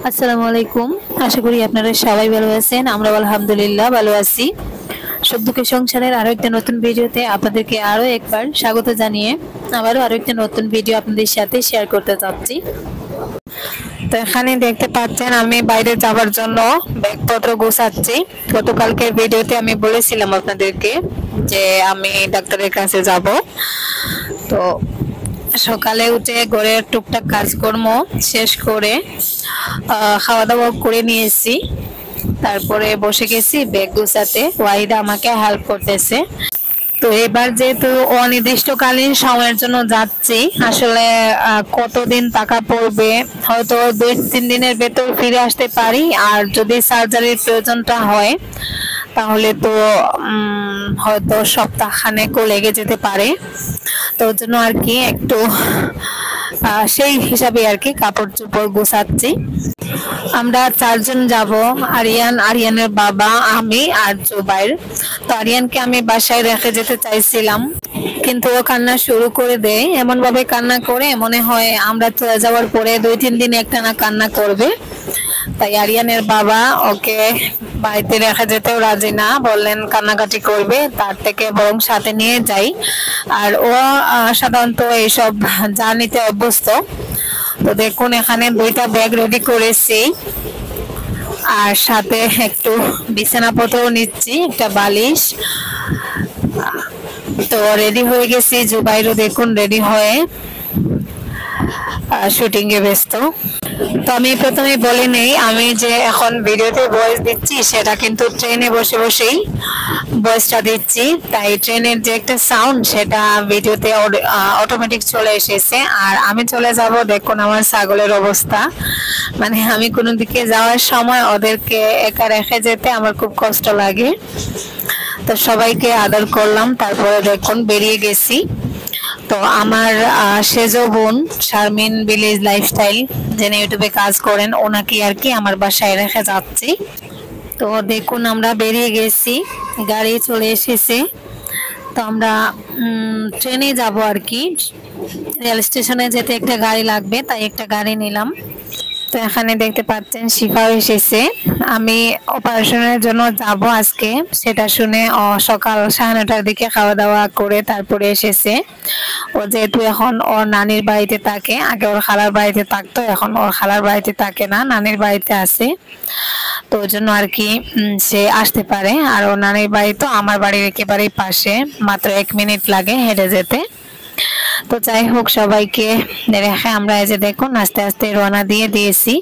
আসসালামু আলাইকুম। আশা করি আপনারা সবাই ভালো আছেন। আমরা আলহামদুলিল্লাহ ভালো আছি। সুখ দুঃখের সংসারের আরো একটা নতুন ভিডিওতে আপনাদেরকে আরো একবার স্বাগত জানিয়ে আবারও আরো একটা নতুন ভিডিও আপনাদের সাথে শেয়ার করতে চাচ্ছি। তো এখানে দেখতে পাচ্ছেন আমি বাইরে যাওয়ার জন্য ব্যাগপত্র গোছাচ্ছি। গতকালকের ভিডিওতে আমি বলেছিলাম আপনাদেরকে যে আমি ডাক্তারের কাছে যাব। তো সকালে উঠে ঘরের টুকটাক কাজকর্ম শেষ করে খাওয়া দাওয়া করে নিয়েছি, তারপরে বসে গেছি ব্যাগ গুছাতে। ওয়াহিদা আমাকে হেল্প করতেছে। তো এবার যেহেতু অনির্দিষ্টকালীন সময়ের জন্য যাচ্ছি, আসলে কতদিন টাকা পড়বে, হয়তো 2-3 দিনের ভেতর ফিরে আসতে পারি। আর যদি সার্জারির প্রয়োজনটা হয় তাহলে তো হয়তো সপ্তাহখানেকও লেগে যেতে পারে। তো ওর জন্য আর কি একটু সেই হিসাবে আর কি কাপড় চোপড় গোছাচ্ছি। আমরা 4 জন যাব, আরিয়ানের বাবা, আমি আর জুবাইর। তো আরিয়ানকে আমি বাসায় রেখে যেতে চাইছিলাম, কিন্তু ও কান্না শুরু করে দেয়। এমন ভাবে কান্না করে মনে হয় আমরা চলে যাওয়ার পরে 2-3 দিন একটানা কান্না করবে। তাই আরিয়ানের বাবা ওকে বাড়িতে রেখে যেতেও রাজি না, বললেন কান্নাকাটি করবে, তার থেকে বরং সাথে নিয়ে যাই। আর ও সাধারণত এইসব জার্নিতে অভ্যস্ত। তো দেখুন এখানে 2টা ব্যাগ রেডি করেছি, আর সাথে একটু বিছানাপত্রও নিচ্ছি, একটা বালিশ। তো রেডি হয়ে গেছি। জুবাইরও দেখুন রেডি হয়ে শুটিং এ ব্যস্ত। তো আমি প্রথমে বলে নেই, আমি যে এখন ভিডিওতে ভয়েস দিচ্ছি সেটা কিন্তু ট্রেনে বসে বসেই ভয়েসটা দিচ্ছি। তাই ট্রেনের যে একটা সাউন্ড সেটা ভিডিওতে অটোমেটিক চলে এসেছে। আর আমি চলে যাব, দেখুন আমার ছাগলের অবস্থা। মানে আমি কোনো দিকে যাওয়ার সময় ওদেরকে একা রেখে যেতে আমার খুব কষ্ট লাগে। তো সবাইকে আদর করলাম, তারপরে দেখুন বেরিয়ে গেছি। তো আমার সেজো বোন শারমিন ভিলেজ লাইফস্টাইল, যিনি ইউটিউবে কাজ করেন, ওনাকে আর কি আমার বাসায় রেখে যাচ্ছি। তো দেখুন আমরা বেরিয়ে গেছি, গাড়ি চলে এসেছে। তো আমরা ট্রেনে যাব আর কি। রেল স্টেশনে যেতে একটা গাড়ি লাগবে, তাই একটা গাড়ি নিলাম। তো এখানে দেখতে পাচ্ছেন শিফাও এসেছে। আমি অপারেশনের জন্য যাব আজকে, সেটা শুনে সকাল 9:30টার দিকে খাওয়া দাওয়া করে তারপরে এসেছে। ও যেহেতু এখন ওর নানির বাড়িতে থাকে, আগে ওর খালার বাড়িতে থাকতো, এখন ওর খালার বাড়িতে থাকে না, নানির বাড়িতে আছে। তো ওই জন্য আর কি সে আসতে পারে। আর ওর নানির বাড়ি তো আমার বাড়ির একেবারেই পাশে, মাত্র 1 মিনিট লাগে হেঁটে যেতে। তো যাই হোক, সবাইকে রেখে আমরা এই যে দেখুন আস্তে আস্তে রওনা দিয়েছি।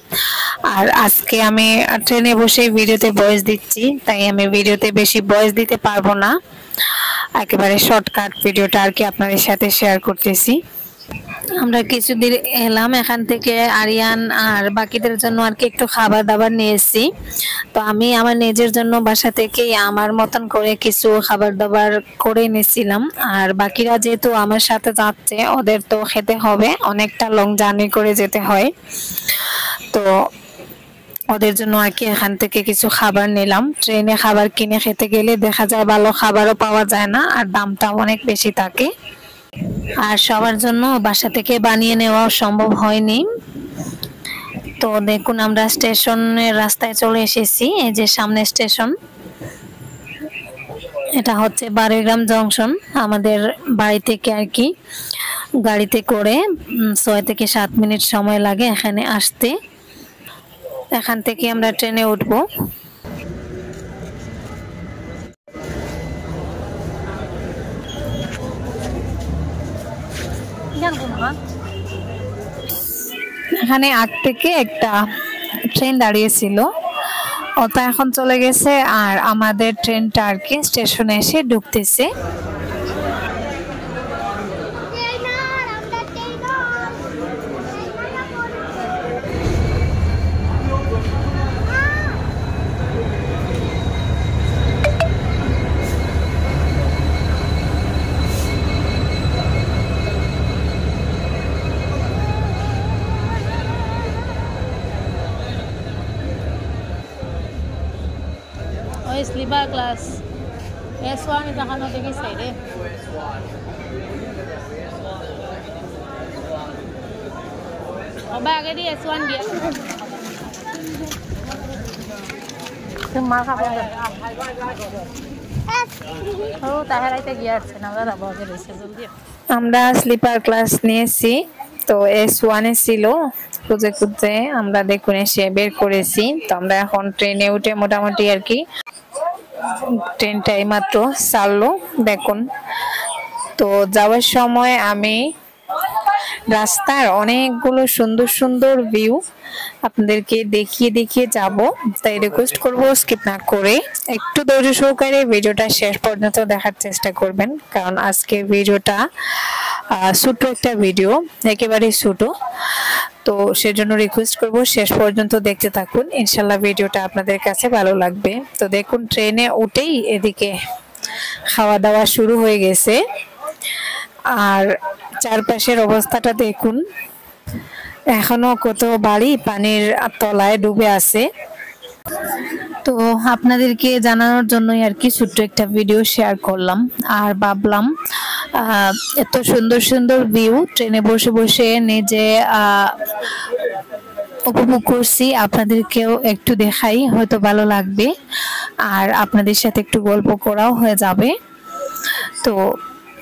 আর আজকে আমি ট্রেনে বসে ভিডিওতে ভয়েস দিচ্ছি, তাই আমি ভিডিওতে বেশি ভয়েস দিতে পারবো না, একেবারে শর্টকাট ভিডিওটা আর কি আপনাদের সাথে শেয়ার করতেছি। আমরা কিছুদিন এলাম, এখান থেকে আরিয়ান আর বাকিদের জন্য আর কি একটু খাবার দাবার নিয়েছি। তো আমি আমার নিজের জন্য বাসা থেকেই আমার মতন করে কিছু খাবার দাবার করে এনেছিলাম। আর বাকিরা যেহেতু আমার সাথে যাচ্ছে, ওদের তো খেতে হবে, অনেকটা লং জার্নি করে যেতে হয়। তো ওদের জন্য আর কি এখান থেকে কিছু খাবার নিলাম। ট্রেনে খাবার কিনে খেতে গেলে দেখা যায় ভালো খাবারও পাওয়া যায় না, আর দামটাও অনেক বেশি থাকে। আর সবার জন্য বাসা থেকে বানিয়ে নেওয়া সম্ভব হয়নি। তো দেখুন আমরা স্টেশনের রাস্তায় চলে এসেছি। এই যে সামনে স্টেশন, এটা হচ্ছে বারৈগ্রাম জংশন। আমাদের বাড়ি থেকে আর কি গাড়িতে করে 6 থেকে 7 মিনিট সময় লাগে এখানে আসতে। এখান থেকে আমরা ট্রেনে উঠবো। এখানে আগ থেকে একটা ট্রেন দাঁড়িয়েছিল, ওটা এখন চলে গেছে। আর আমাদের ট্রেনটা আর কি স্টেশনে এসে ঢুকতেছে। Sleeper class S1 এটা খানো দেখি সাইডে ও ব্যাগে দি S1 দিয়া মার খাবার ও তাহারাইতে গিয়ে আসছে না দাদা বসে রয়েছে জলদি আমরা স্লিপার ক্লাস নিয়েছি তো S1 এ ছিল খুঁজে খুঁজে আমরা দেখুন এসে বের করেছি তো আমরা এখন ট্রেনে উঠে মোটামুটি আর কি ট্রেনটা মাত্র ছাড়লো দেখুন তো যাওয়ার সময় আমি রাস্তার অনেকগুলো সুন্দর সুন্দর ভিউ আপনাদেরকে দেখিয়ে দেখিয়ে যাব তাই রিকোয়েস্ট করব স্কিপ না করে একটু ধৈর্য সহকারে ভিডিওটা শেষ পর্যন্ত দেখার চেষ্টা করবেন কারণ আজকে ভিডিওটা ছোট একটা ভিডিও একেবারে ছোট তো সেজন্য রিকোয়েস্ট করব শেষ পর্যন্ত দেখতে থাকুন ইনশাআল্লাহ ভিডিওটা আপনাদের কাছে ভালো লাগবে তো দেখুন ট্রেনে উঠেই এদিকে খাওয়া দাওয়া শুরু হয়ে গেছে আর চারপাশের অবস্থাটা দেখুন এখনো কত বাড়ি পানির তলায় ডুবে আছে তো আপনাদেরকে জানানোর জন্যই আর কি ছোট্ট একটা ভিডিও শেয়ার করলাম আর ভাবলাম এত সুন্দর সুন্দর ভিউ ট্রেনে বসে বসে নিজে উপভোগ করছি আপনাদেরকেও একটু দেখাই হয়তো ভালো লাগবে আর আপনাদের সাথে একটু গল্প করাও হয়ে যাবে তো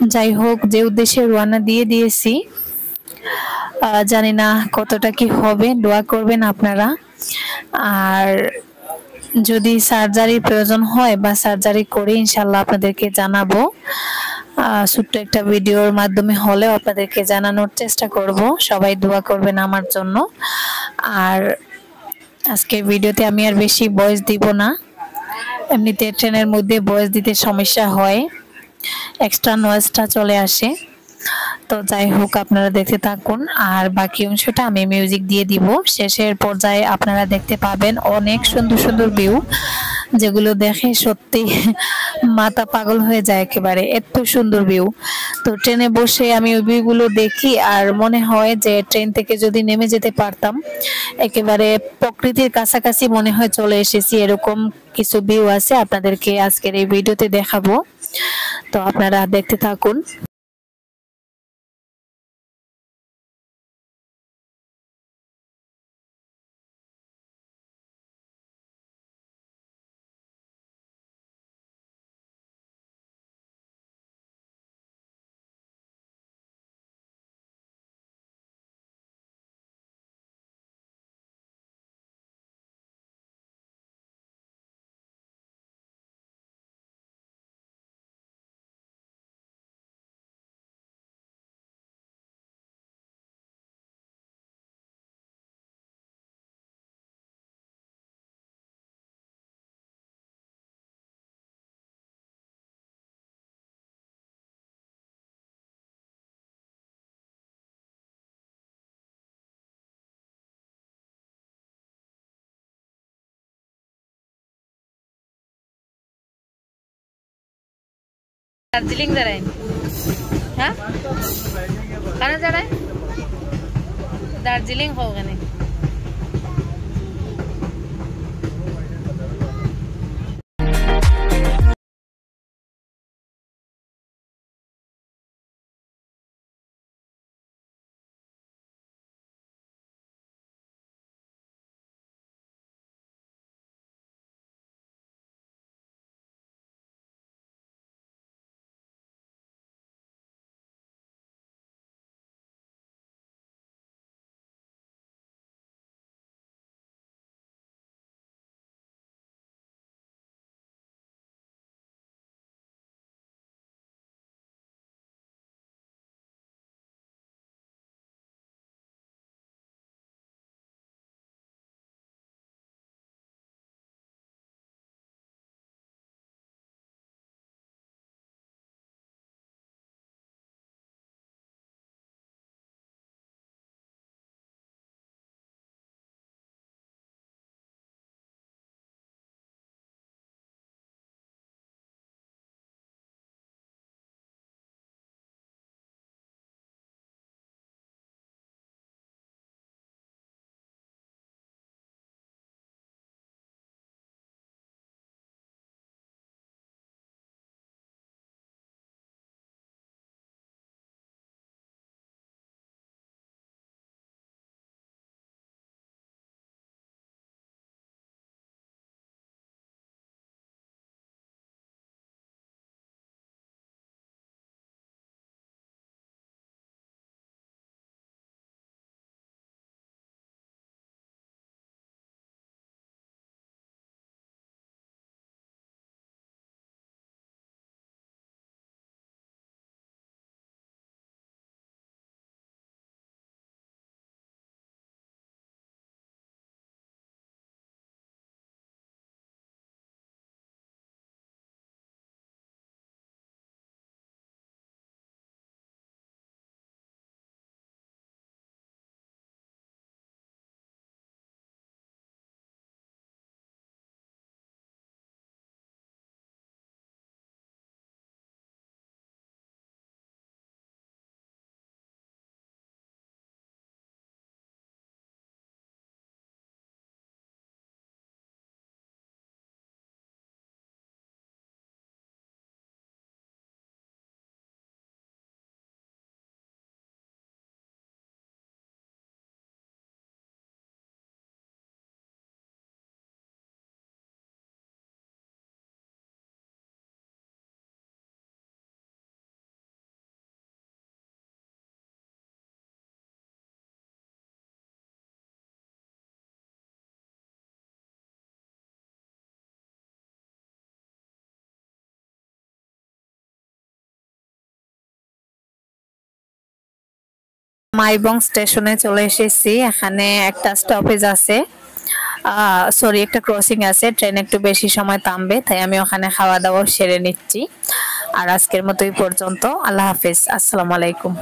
যাই হোক যে উদ্দেশ্যে রওনা দিয়ে দিয়েছি জানি না কতটা কি হবে দোয়া করবেন আপনারা আর যদি সার্জারি প্রয়োজন হয় বা সার্জারি করে ইনশাআল্লাহ আপনাদেরকে জানাবো ছোট্ট একটা ভিডিওর মাধ্যমে হলেও আপনাদেরকে জানানোর চেষ্টা করব সবাই দোয়া করবেন আমার জন্য আর আজকে ভিডিওতে আমি আর বেশি ভয়েস দিব না এমনিতে ট্রেনের মধ্যে ভয়েস দিতে সমস্যা হয় এক্সট্রা নয়েজটা চলে আসে তো যাই হোক আপনারা দেখতে থাকুন আর বাকি অংশটা আমি মিউজিক দিয়ে দিব শেষের পর্যায়ে আপনারা দেখতে পাবেন অনেক সুন্দর সুন্দর ভিউ যেগুলো দেখে সত্যি মাথা পাগল হয়ে যায় একেবারে এত সুন্দর ভিউ তো ট্রেনে বসে আমি ওই ভিউগুলো দেখি আর মনে হয় যে ট্রেন থেকে যদি নেমে যেতে পারতাম একেবারে প্রকৃতির কাছাকাছি মনে হয় চলে এসেছি এরকম কিছু ভিউ আছে আপনাদেরকে আজকের এই ভিডিওতে দেখাবো তো আপনারা দেখতে থাকুন दार्जिलिंग जा रहे हैं हाँ कहाँ जा रहा है दार्जिलिंग होगा नहीं মাইবং স্টেশনে চলে এসেছি। এখানে একটা স্টপেজ আছে, সরি একটা ক্রসিং আছে, ট্রেন একটু বেশি সময় থামবে, তাই আমি ওখানে খাওয়া দাওয়া সেরে নিচ্ছি। আর আজকের মতো এই পর্যন্ত। আল্লাহ হাফেজ, আসসালামু আলাইকুম।